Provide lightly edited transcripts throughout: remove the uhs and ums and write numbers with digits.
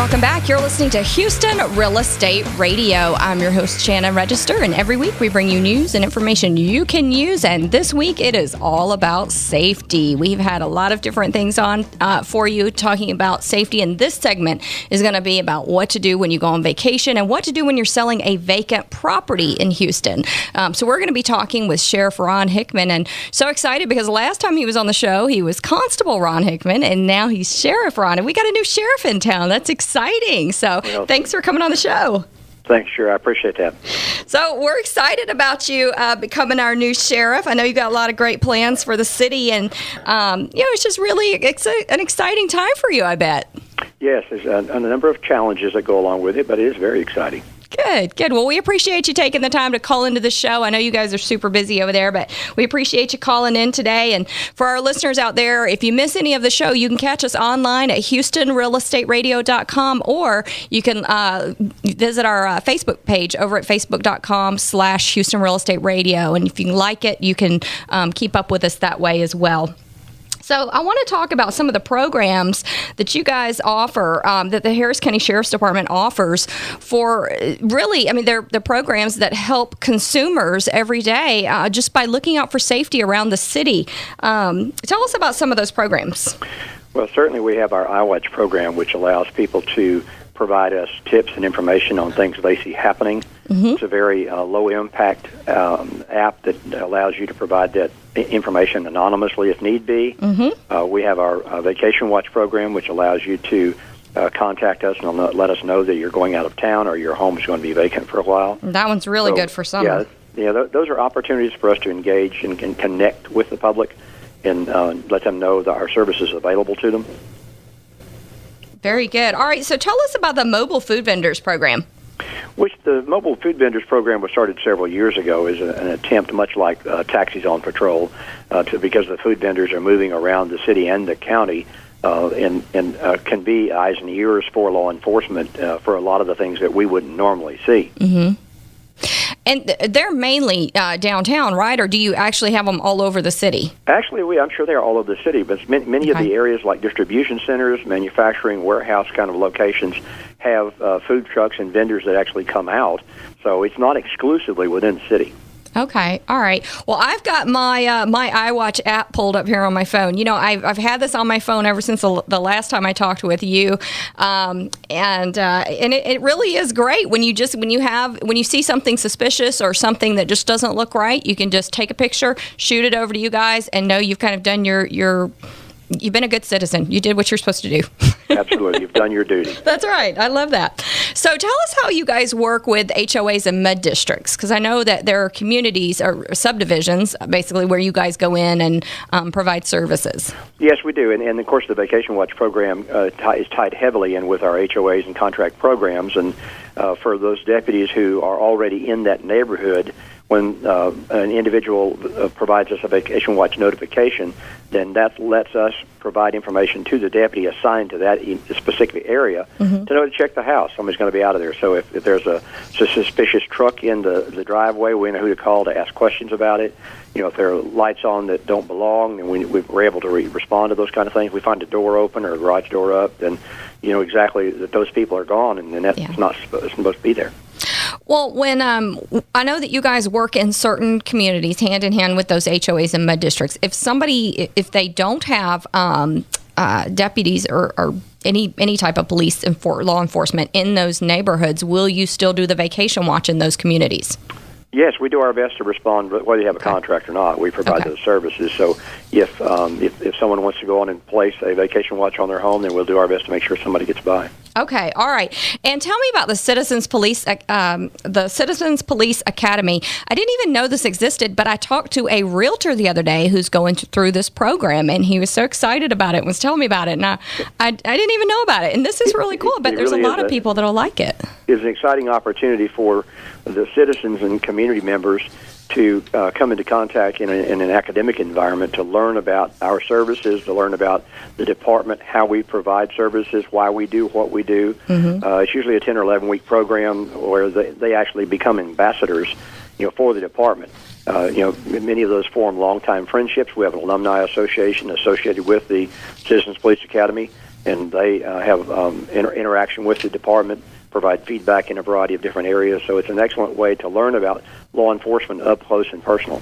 welcome back. You're listening to Houston Real Estate Radio. I'm your host, Shannon Register, and every week we bring you news and information you can use, and this week it is all about safety. We've had a lot of different things on for you talking about safety, and this segment is going to be about what to do when you go on vacation and what to do when you're selling a vacant property in Houston. So we're going to be talking with Sheriff Ron Hickman, and so excited because last time he was on the show, he was Constable Ron Hickman, and now he's Sheriff Ron, and we got a new sheriff in town. That's exciting. So thanks for coming on the show. Thanks, sure. I appreciate that. So we're excited about you becoming our new sheriff. I know you've got a lot of great plans for the city, and it's just really an exciting time for you, I bet. Yes, there's a number of challenges that go along with it, but it is very exciting. Good. Well, we appreciate you taking the time to call into the show. I know you guys are super busy over there, but we appreciate you calling in today. And for our listeners out there, if you miss any of the show, you can catch us online at HoustonRealEstateRadio.com, or you can visit our Facebook page over at Facebook.com/Houston Real Estate Radio. And if you like it, you can keep up with us that way as well. So I want to talk about some of the programs that you guys offer, that the Harris County Sheriff's Department offers for really, they're programs that help consumers every day just by looking out for safety around the city. Tell us about some of those programs. Well, certainly we have our iWatch program, which allows people to provide us tips and information on things they see happening. Mm-hmm. It's a very low-impact app that allows you to provide that information anonymously if need be. Mm-hmm. We have our Vacation Watch program, which allows you to contact us and let us know that you're going out of town or your home is going to be vacant for a while. That one's really good for summer. Yeah, those are opportunities for us to engage and connect with the public and let them know that our service is available to them. Very good. All right, so tell us about the Mobile Food Vendors program. Which the Mobile Food Vendors program was started several years ago as an attempt, much like Taxis on Patrol, because the food vendors are moving around the city and the county and can be eyes and ears for law enforcement for a lot of the things that we wouldn't normally see. Mm-hmm. And they're mainly downtown, right? Or do you actually have them all over the city? Actually, I'm sure they're all over the city, but many of the areas like distribution centers, manufacturing, warehouse kind of locations have food trucks and vendors that actually come out. So it's not exclusively within the city. Okay, all right. Well, I've got my my iWatch app pulled up here on my phone. You know, I've had this on my phone ever since the last time I talked with you, and it really is great when you see something suspicious or something that just doesn't look right. You can just take a picture, shoot it over to you guys, and know you've kind of done you've been a good citizen. You did what you're supposed to do. Absolutely. You've done your duty. That's right. I love that. So tell us how you guys work with HOAs and med districts, because I know that there are communities or subdivisions, basically, where you guys go in and provide services. Yes, we do. And of course, the Vacation Watch program is tied heavily in with our HOAs and contract programs. And for those deputies who are already in that neighborhood, when an individual provides us a Vacation Watch notification, then that lets us provide information to the deputy assigned to that specific area to know to check the house. Somebody's going to be out of there. So if there's a suspicious truck in the driveway, we know who to call to ask questions about it. You know, if there are lights on that don't belong, then we're able to respond to those kind of things. We find a door open or a garage door up, then you know exactly that those people are gone, and that's not supposed to be there. Well, when I know that you guys work in certain communities hand in hand with those HOAs and med districts. If they don't have deputies or any type of police law enforcement in those neighborhoods, will you still do the Vacation Watch in those communities? Yes, we do our best to respond, whether you have a contract or not. We provide those services. So if someone wants to go on and place a Vacation Watch on their home, then we'll do our best to make sure somebody gets by. Okay, all right. And tell me about the Citizens Police Academy. I didn't even know this existed, but I talked to a realtor the other day who's going through this program, and he was so excited about it and was telling me about it. And I didn't even know about it. And this is really cool, but there's really a lot of people that'll like it. It's an exciting opportunity for the citizens and community members to come into contact in an academic environment to learn about our services, to learn about the department, how we provide services, why we do what we do. Mm-hmm. It's usually a 10 or 11-week program where they actually become ambassadors, for the department. Many of those form long-time friendships. We have an alumni association associated with the Citizens Police Academy, and they have interaction with the department, provide feedback in a variety of different areas. So it's an excellent way to learn about law enforcement up close and personal.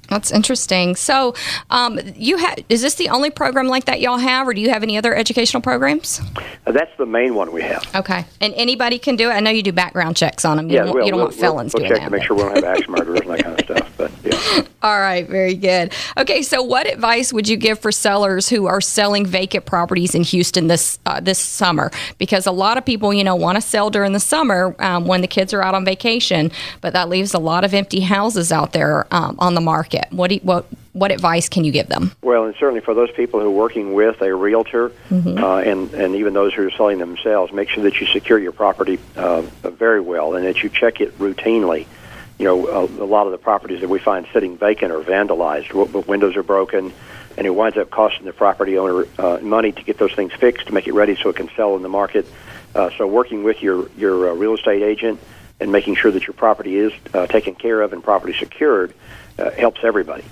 That's interesting. So, is this the only program like that y'all have, or do you have any other educational programs? That's the main one we have. Okay, and anybody can do it. I know you do background checks on them. You don't want felons doing check that. to make sure we don't have axe murderers and that kind of stuff. But yeah. All right, very good. Okay, so what advice would you give for sellers who are selling vacant properties in Houston this summer? Because a lot of people, want to sell during the summer when the kids are out on vacation, but that leaves a lot of empty houses out there on the market. What advice can you give them? Well, and certainly for those people who are working with a realtor, and even those who are selling themselves, make sure that you secure your property very well and that you check it routinely. A lot of the properties that we find sitting vacant are vandalized. Windows are broken, and it winds up costing the property owner money to get those things fixed to make it ready so it can sell in the market. So working with your real estate agent and making sure that your property is taken care of and properly secured helps everybody.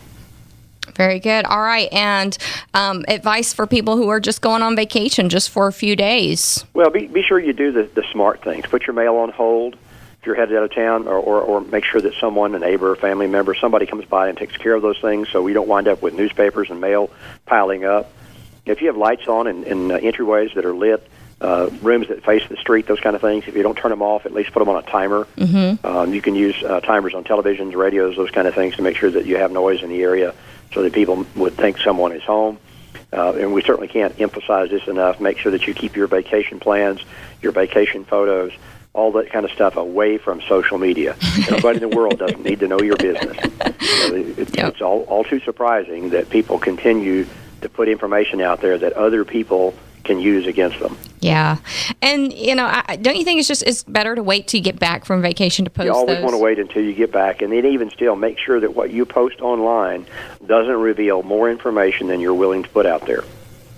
Very good. All right. And advice for people who are just going on vacation just for a few days? Well, be sure you do the smart things. Put your mail on hold if you're headed out of town, or make sure that someone, a neighbor, a family member, somebody comes by and takes care of those things so we don't wind up with newspapers and mail piling up. If you have lights on in entryways that are lit, rooms that face the street, those kind of things, if you don't turn them off, at least put them on a timer. You can use timers on televisions, radios, those kind of things to make sure that you have noise in the area so that people would think someone is home. And we certainly can't emphasize this enough. Make sure that you keep your vacation plans, your vacation photos, all that kind of stuff away from social media. Everybody in the world doesn't need to know your business. It's all too surprising that people continue to put information out there that other people can use against them. Yeah. And, don't you think it's better to wait till you get back from vacation to post those? You always want to wait until you get back. And then even still, make sure that what you post online doesn't reveal more information than you're willing to put out there.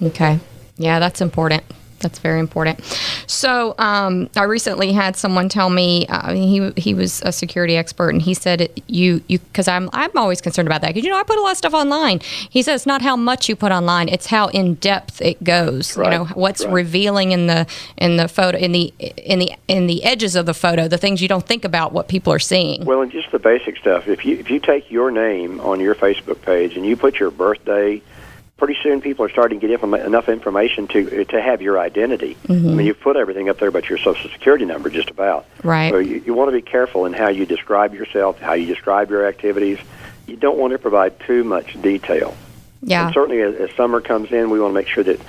Okay. Yeah, that's important. That's very important. So I recently had someone tell me, he was a security expert, and he said, because I'm always concerned about that, because, I put a lot of stuff online. He says it's not how much you put online, it's how in depth it goes. Right. What's revealing in the photo, in the edges of the photo, the things you don't think about what people are seeing. Well, and just the basic stuff. If you take your name on your Facebook page and you put your birthday, pretty soon people are starting to get enough information to have your identity. I mean, you've put everything up there but your Social Security number just about. Right. So you want to be careful in how you describe yourself, how you describe your activities. You don't want to provide too much detail. Yeah. And certainly as summer comes in, we want to make sure that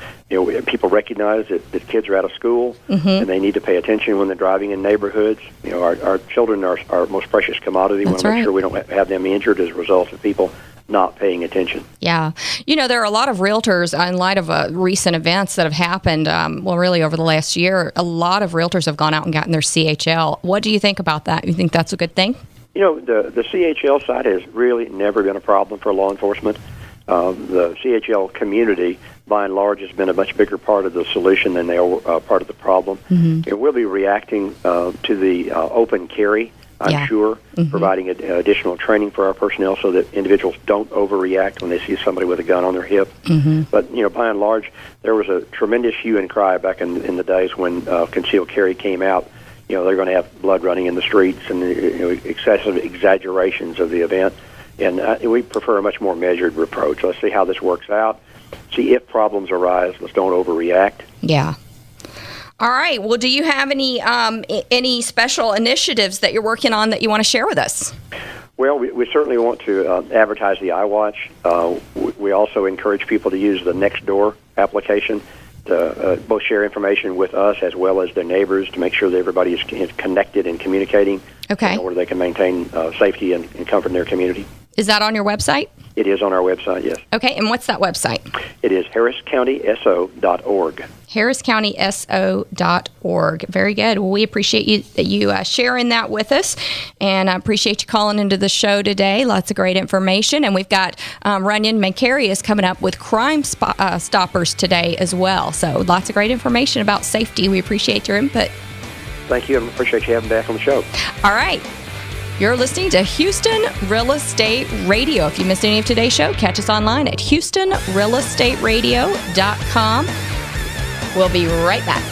people recognize that kids are out of school and they need to pay attention when they're driving in neighborhoods. Our children are our most precious commodity. We want to make sure we don't have them injured as a result of people not paying attention. Yeah. There are a lot of realtors, in light of recent events that have happened, really over the last year, a lot of realtors have gone out and gotten their CHL. What do you think about that? You think that's a good thing? The CHL side has really never been a problem for law enforcement. The CHL community, by and large, has been a much bigger part of the solution than they are part of the problem. And we'll be reacting to the open carry, I'm sure, providing additional training for our personnel so that individuals don't overreact when they see somebody with a gun on their hip. But, by and large, there was a tremendous hue and cry back in the days when concealed carry came out. They're going to have blood running in the streets and excessive exaggerations of the event. And we prefer a much more measured approach. Let's see how this works out. See if problems arise. Let's don't overreact. Yeah. All right. Well, do you have any special initiatives that you're working on that you want to share with us? Well, we certainly want to advertise the iWatch. We also encourage people to use the Nextdoor application to both share information with us as well as their neighbors to make sure that everybody is connected and communicating in order they can maintain safety and comfort in their community. Is that on your website? It is on our website, yes. Okay, and what's that website? It is harriscountyso.org. harriscountyso.org. Very good. Well, we appreciate you sharing that with us, and I appreciate you calling into the show today. Lots of great information, and we've got Runyon Macarius coming up with Crime Stoppers today as well. So lots of great information about safety. We appreciate your input. Thank you. I appreciate you having me back on the show. All right. You're listening to Houston Real Estate Radio. If you missed any of today's show, catch us online at HoustonRealEstateRadio.com. We'll be right back.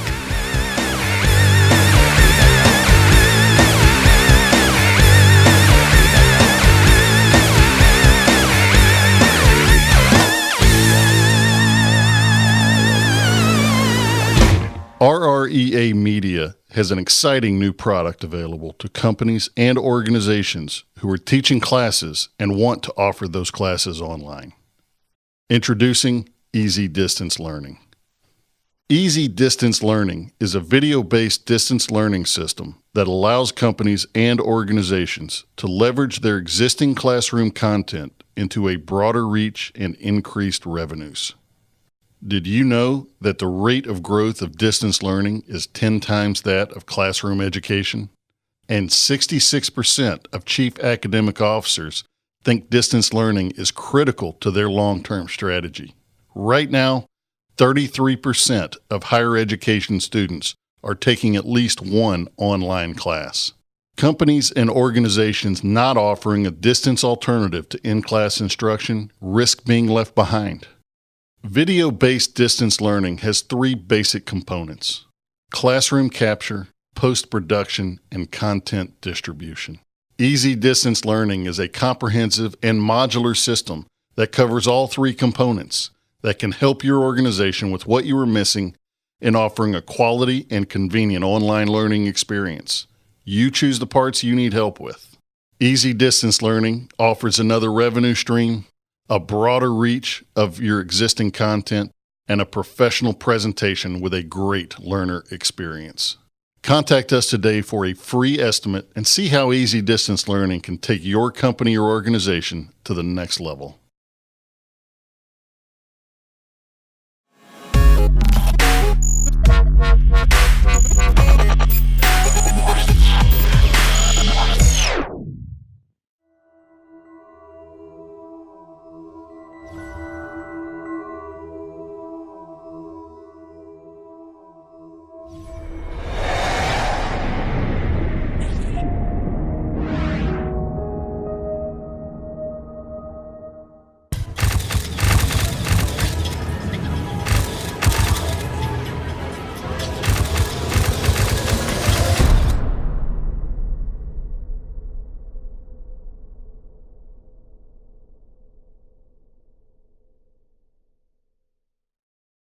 RREA Media has an exciting new product available to companies and organizations who are teaching classes and want to offer those classes online. Introducing Easy Distance Learning. Easy Distance Learning is a video-based distance learning system that allows companies and organizations to leverage their existing classroom content into a broader reach and increased revenues. Did you know that the rate of growth of distance learning is 10 times that of classroom education? And 66% of chief academic officers think distance learning is critical to their long-term strategy. Right now, 33% of higher education students are taking at least one online class. Companies and organizations not offering a distance alternative to in-class instruction risk being left behind. Video-based distance learning has three basic components: classroom capture, post-production, and content distribution. Easy Distance Learning is a comprehensive and modular system that covers all three components that can help your organization with what you are missing in offering a quality and convenient online learning experience. You choose the parts you need help with. Easy Distance Learning offers another revenue stream, a broader reach of your existing content, and a professional presentation with a great learner experience. Contact us today for a free estimate and see how Easy Distance Learning can take your company or organization to the next level.